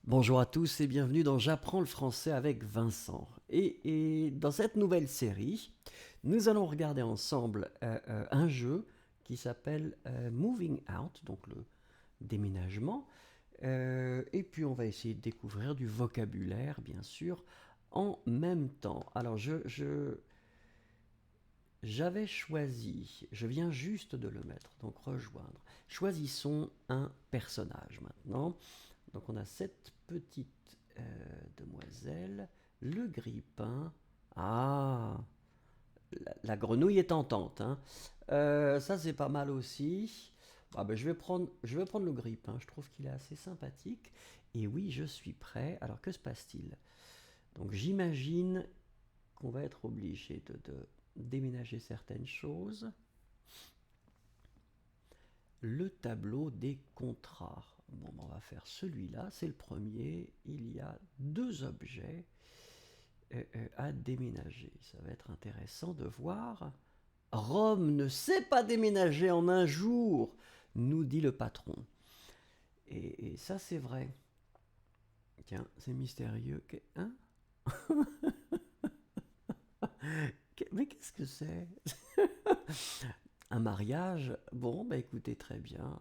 Bonjour à tous et bienvenue dans J'apprends le français avec Vincent. Et dans cette nouvelle série, nous allons regarder ensemble un jeu qui s'appelle Moving Out, donc le déménagement. Et puis on va essayer de découvrir du vocabulaire, bien sûr, en même temps. Alors j'avais choisi, je viens juste de le mettre, donc rejoindre. Choisissons un personnage maintenant. Donc on a cette petite demoiselle, le grippin. Ah, la grenouille est tentante, hein. Ça c'est pas mal aussi. Ah ben, je vais prendre le grippin. Je trouve qu'il est assez sympathique. Et oui, je suis prêt. Alors que se passe-t-il? Donc j'imagine qu'on va être obligé de déménager certaines choses. Le tableau des contrats. Bon, on va faire celui-là, c'est le premier. Il y a deux objets à déménager. Ça va être intéressant de voir. Rome ne sait pas déménager en un jour, nous dit le patron. Et ça, c'est vrai. Tiens, c'est mystérieux. Hein? Mais qu'est-ce que c'est? Un mariage? Bon, bah écoutez, très bien.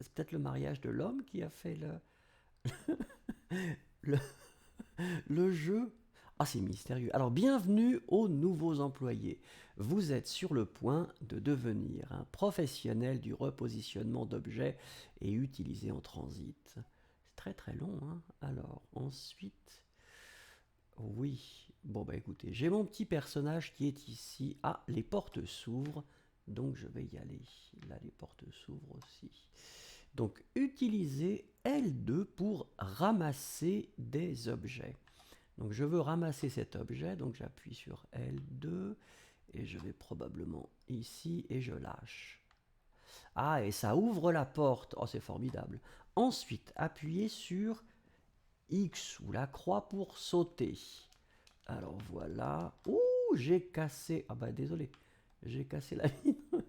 C'est peut-être le mariage de l'homme qui a fait le, le jeu. Ah, c'est mystérieux. Alors, bienvenue aux nouveaux employés. Vous êtes sur le point de devenir un professionnel du repositionnement d'objets et utilisé en transit. C'est très très long, hein. Alors, ensuite, oui. Bon, bah écoutez, j'ai mon petit personnage qui est ici. Ah, les portes s'ouvrent, donc je vais y aller. Là, les portes s'ouvrent aussi. Donc, utilisez L2 pour ramasser des objets. Donc je veux ramasser cet objet, donc j'appuie sur L2 et je vais probablement ici et je lâche. Ah, et ça ouvre la porte. Oh, c'est formidable. Ensuite, appuyez sur X ou la croix pour sauter. Alors voilà. Ouh, j'ai cassé. Ah bah désolé, j'ai cassé la mine.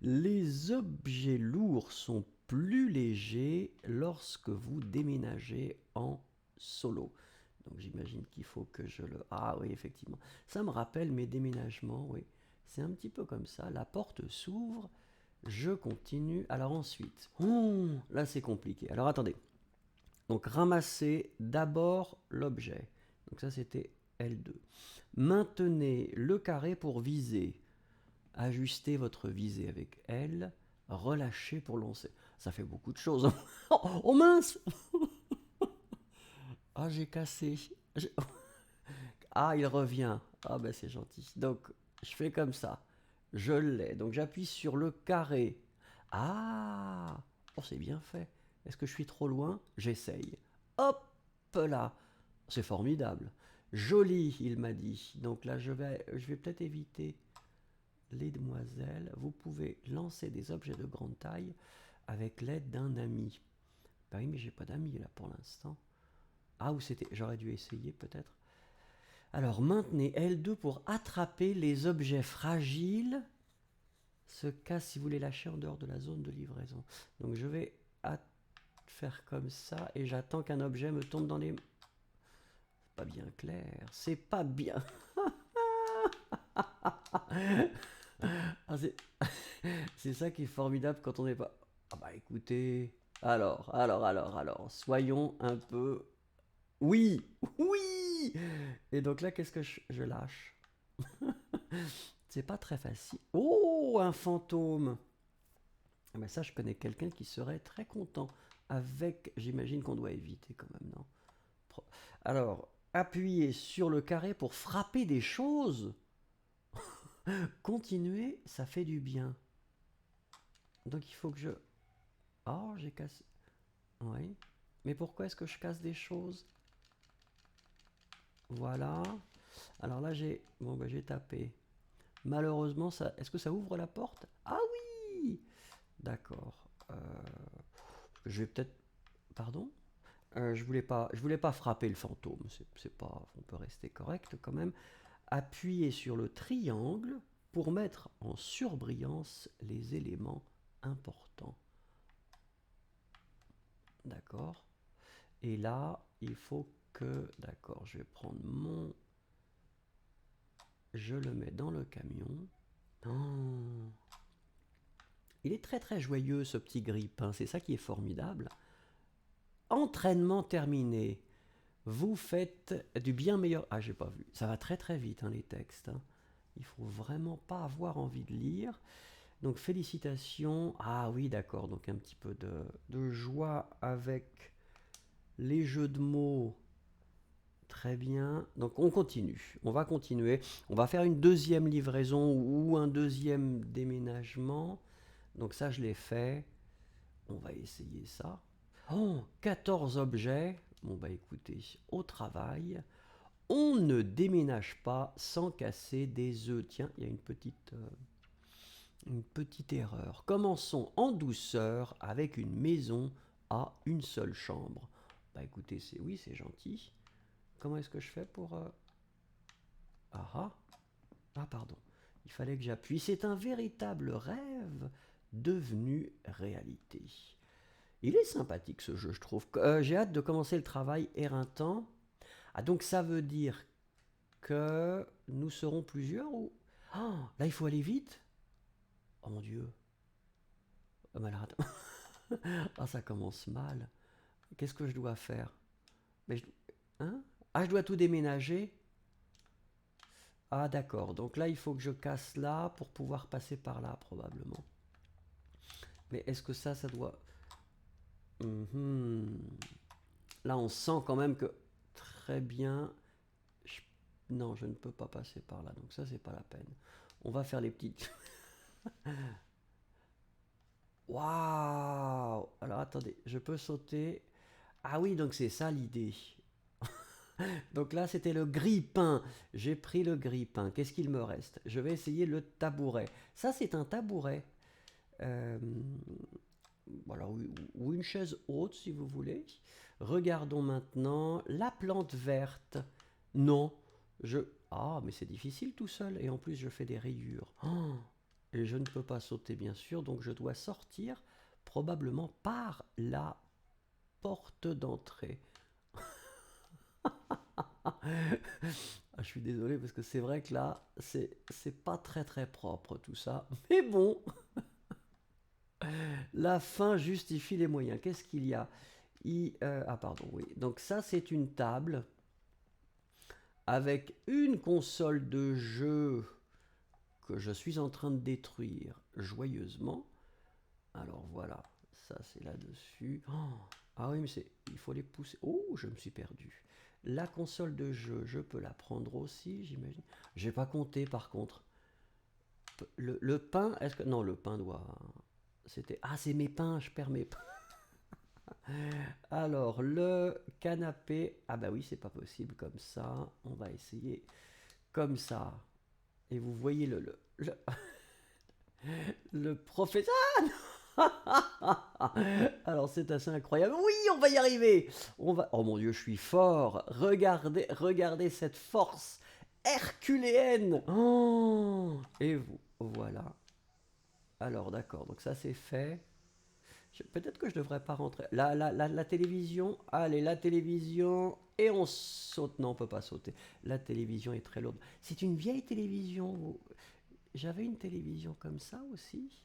Les objets lourds sont plus légers lorsque vous déménagez en solo. Donc j'imagine qu'il faut que je le... Ah oui, effectivement. Ça me rappelle mes déménagements, oui. C'est un petit peu comme ça. La porte s'ouvre, je continue. Alors ensuite, là c'est compliqué. Alors attendez. Donc ramasser d'abord l'objet. Donc ça c'était L2. Maintenez le carré pour viser. Ajustez votre visée avec L. Relâchez pour lancer. Ça fait beaucoup de choses. Oh mince! Ah, j'ai cassé. Ah, il revient. Ah, ben c'est gentil. Donc, je fais comme ça. Je l'ai. Donc, j'appuie sur le carré. Ah! Oh, c'est bien fait. Est-ce que je suis trop loin? J'essaye. Hop là! C'est formidable. Joli, il m'a dit. Donc là, je vais peut-être éviter les demoiselles. Vous pouvez lancer des objets de grande taille avec l'aide d'un ami. Bah oui, mais j'ai pas d'amis là pour l'instant. Ah, ou c'était. J'aurais dû essayer peut-être. Alors maintenez L2 pour attraper les objets fragiles. Se casse si vous les lâchez en dehors de la zone de livraison. Donc je vais faire comme ça et j'attends qu'un objet me tombe dans les... C'est pas bien clair. C'est pas bien. Ah, c'est ça qui est formidable quand on n'est pas... Ah bah écoutez... Alors, soyons un peu... Oui, oui. Et donc là, qu'est-ce que je lâche? C'est pas très facile. Oh, un fantôme. Ah ben ça, je connais quelqu'un qui serait très content. Avec, j'imagine qu'on doit éviter quand même, non? Alors, appuyez sur le carré pour frapper des choses. Continuer, ça fait du bien. Donc il faut que je... Oh, j'ai cassé... Oui. Mais pourquoi est-ce que je casse des choses? Voilà. Alors là, j'ai... Bon, ben j'ai tapé. Malheureusement, ça... Est-ce que ça ouvre la porte? Ah oui! D'accord. Je vais peut-être... Pardon? Je voulais pas frapper le fantôme. C'est pas, on peut rester correct quand même. Appuyez sur le triangle pour mettre en surbrillance les éléments importants. D'accord. Et là, il faut que... D'accord, je vais prendre mon... Je le mets dans le camion. Oh. Il est très très joyeux ce petit grille-pain, c'est ça qui est formidable. Entraînement terminé. Vous faites du bien meilleur... Ah, j'ai pas vu. Ça va très très vite, hein, les textes. Hein. Il faut vraiment pas avoir envie de lire. Donc félicitations. Ah oui, d'accord. Donc un petit peu de joie avec les jeux de mots. Très bien. Donc on continue. On va continuer. On va faire une deuxième livraison ou un deuxième déménagement. Donc ça, je l'ai fait. On va essayer ça. Oh, 14 objets. Bon bah écoutez, au travail. On ne déménage pas sans casser des œufs. Tiens, il y a une petite erreur. Commençons en douceur avec une maison à une seule chambre. Bah écoutez, oui, c'est gentil. Comment est-ce que je fais pour... Ah ah. Ah pardon. Il fallait que j'appuie. C'est un véritable rêve devenu réalité. Il est sympathique ce jeu, je trouve. J'ai hâte de commencer le travail éreintant. Ah donc ça veut dire que nous serons plusieurs ou... Oh, là il faut aller vite. Oh mon Dieu. Oh, mais alors, attends. Ah, ça commence mal. Qu'est-ce que je dois faire? Mais je... Hein? Ah, je dois tout déménager. Ah, d'accord. Donc là, il faut que je casse là pour pouvoir passer par là, probablement. Mais est-ce que ça doit... Là, on sent quand même que... Très bien. Non, je ne peux pas passer par là. Donc ça, c'est pas la peine. On va faire les petites... Waouh! Alors attendez, je peux sauter. Ah oui, donc c'est ça l'idée. Donc là, c'était le grille-pain. J'ai pris le grille-pain. Qu'est-ce qu'il me reste? Je vais essayer le tabouret. Ça, c'est un tabouret. Euh, voilà, ou une chaise haute, si vous voulez. Regardons maintenant la plante verte. Non, je... Ah, mais c'est difficile tout seul. Et en plus, je fais des rayures. Oh, et je ne peux pas sauter, bien sûr. Donc, je dois sortir probablement par la porte d'entrée. Ah, je suis désolé parce que c'est vrai que là, c'est pas très très propre tout ça. Mais bon, la fin justifie les moyens. Qu'est-ce qu'il y a? Ah pardon, oui. Donc ça, c'est une table avec une console de jeu que je suis en train de détruire joyeusement. Alors voilà, ça c'est là-dessus. Oh, ah oui, mais il faut les pousser. Oh, je me suis perdu. La console de jeu, je peux la prendre aussi, j'imagine. J'ai pas compté par contre. Le pain, est-ce que... Non, le pain doit... C'était... Ah, c'est mes pains, je perds mes pains. Alors, le canapé... Ah bah oui, c'est pas possible comme ça. On va essayer comme ça. Et vous voyez le professeur... Alors c'est assez incroyable. Oui, on va y arriver. On va. Oh mon Dieu, je suis fort. Regardez, regardez cette force herculéenne. Oh, et vous, voilà. Alors d'accord, donc ça c'est fait. Peut-être que je devrais pas rentrer. La télévision. Allez, la télévision. Et on saute. Non, on peut pas sauter. La télévision est très lourde. C'est une vieille télévision. J'avais une télévision comme ça aussi.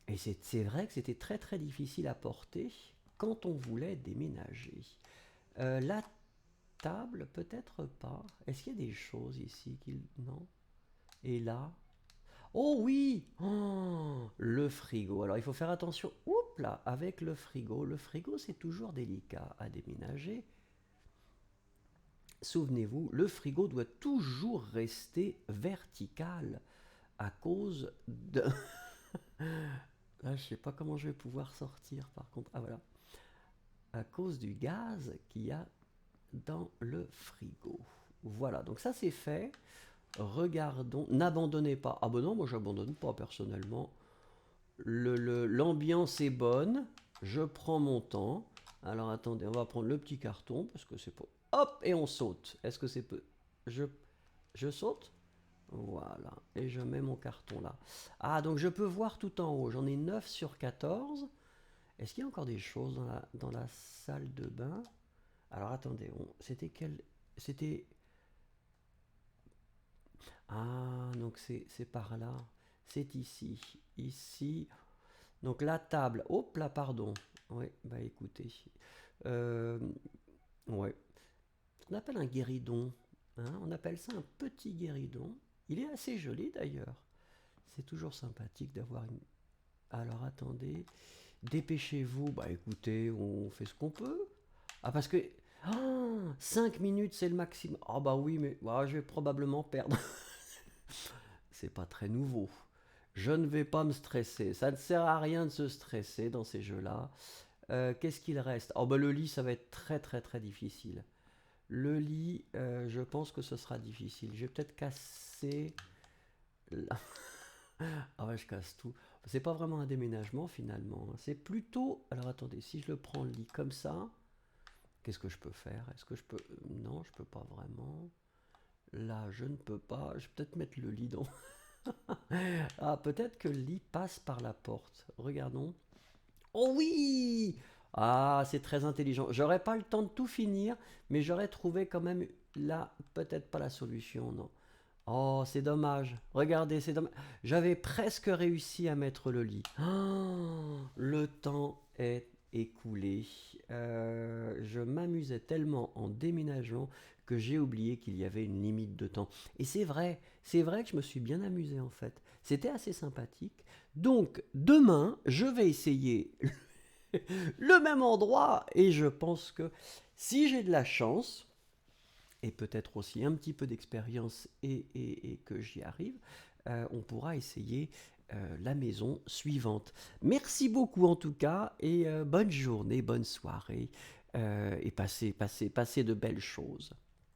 Et c'est vrai que c'était très très difficile à porter quand on voulait déménager. La table, peut-être pas. Est-ce qu'il y a des choses ici qui... Non. Et là... Oh oui, oh, le frigo. Alors il faut faire attention. Oups là, avec le frigo. Le frigo, c'est toujours délicat à déménager. Souvenez-vous, le frigo doit toujours rester vertical à cause de... Là, je sais pas comment je vais pouvoir sortir par contre. Ah voilà. À cause du gaz qu'il y a dans le frigo. Voilà, donc ça c'est fait. Regardons. N'abandonnez pas. Ah ben non, moi j'abandonne pas personnellement. L'ambiance est bonne. Je prends mon temps. Alors attendez, on va prendre le petit carton parce que c'est pas... Hop, et on saute. Est-ce que c'est peu... Je saute. Voilà, et je mets mon carton là. Ah, donc je peux voir tout en haut. J'en ai 9 sur 14. Est-ce qu'il y a encore des choses dans la salle de bain? Alors attendez, c'était quel... C'était... Ah, donc c'est par là. C'est ici. Ici. Donc la table. Hop là, pardon. Oui, bah écoutez. Euh, ouais. On appelle un guéridon. Hein, on appelle ça un petit guéridon. Il est assez joli d'ailleurs. C'est toujours sympathique d'avoir une... Alors attendez. Dépêchez-vous. Bah écoutez, on fait ce qu'on peut. Ah parce que... Ah, 5 minutes c'est le maximum. Ah bah oui, mais bah, je vais probablement perdre. C'est pas très nouveau. Je ne vais pas me stresser. Ça ne sert à rien de se stresser dans ces jeux-là. Qu'est-ce qu'il reste? Oh bah le lit, ça va être très très très difficile. Le lit, je pense que ce sera difficile. Je vais peut-être casser... la- Ah ouais, je casse tout. C'est pas vraiment un déménagement finalement. C'est plutôt... Alors attendez, si je le prends le lit comme ça, qu'est-ce que je peux faire? Est-ce que je peux... Non, je peux pas vraiment. Là, je ne peux pas. Je vais peut-être mettre le lit dans... Ah, peut-être que le lit passe par la porte. Regardons. Oh oui! Ah, c'est très intelligent. J'aurais pas le temps de tout finir, mais j'aurais trouvé quand même là, peut-être pas la solution, non. Oh, c'est dommage. Regardez, c'est dommage. J'avais presque réussi à mettre le lit. Oh, le temps est écoulé. Je m'amusais tellement en déménageant que j'ai oublié qu'il y avait une limite de temps. Et c'est vrai que je me suis bien amusé en fait. C'était assez sympathique. Donc, demain, je vais essayer le même endroit et je pense que si j'ai de la chance, et peut-être aussi un petit peu d'expérience et que j'y arrive, on pourra essayer la maison suivante. Merci beaucoup en tout cas et bonne journée, bonne soirée et passez de belles choses.